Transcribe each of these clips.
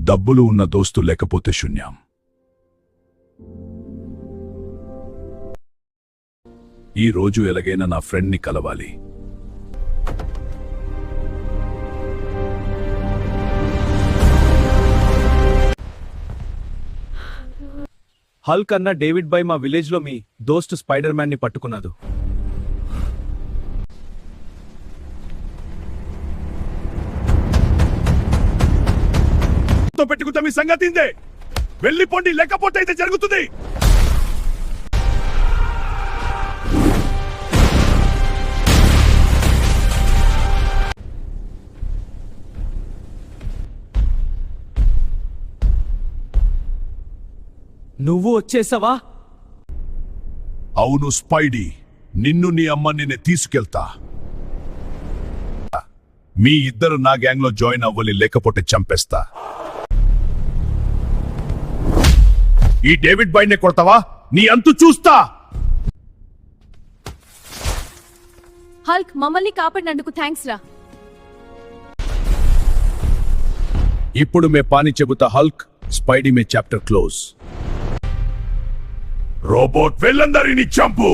డబ్బులు ఉన్న దోస్తు లేకపోతే శూన్యం. ఈ రోజు ఎలాగైనా నా ఫ్రెండ్ని కలవాలి. హల్క్ అన్న డేవిడ్ బై మా విలేజ్ లో మీ దోస్త్ స్పైడర్ మ్యాన్ ని పట్టుకున్నాడు. పెట్టుకుంటే మీ సంగతి ఇందే. వెళ్ళిపోండి, లేకపోతే అయితే జరుగుతుంది. నువ్వు వచ్చేసావా? అవును స్పైడీ, నిన్ను నీ అమ్మని నేను తీసుకెళ్తా. మీ ఇద్దరు నా గ్యాంగ్ లో జాయిన్ అవ్వాలి, లేకపోతే చంపేస్తా. ఈ డేవిడ్ బాయ్నే కొడతావా? నీ అంతు చూస్తా. హల్క్, మమ్మల్ని కాపాడినందుకు థ్యాంక్స్ రా. ఇప్పుడు మే పాని చెబుతా హల్క్. స్పైడీ మే చాప్టర్ క్లోజ్. రోబోట్ వెళ్ళందరిని చంపు.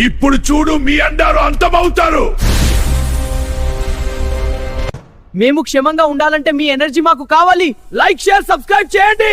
ఇప్పుడు చూడు, మీ అండారు అంతమవుతారు. మేము క్షేమంగా ఉండాలంటే మీ ఎనర్జీ మాకు కావాలి. లైక్, షేర్, సబ్స్క్రైబ్ చేయండి.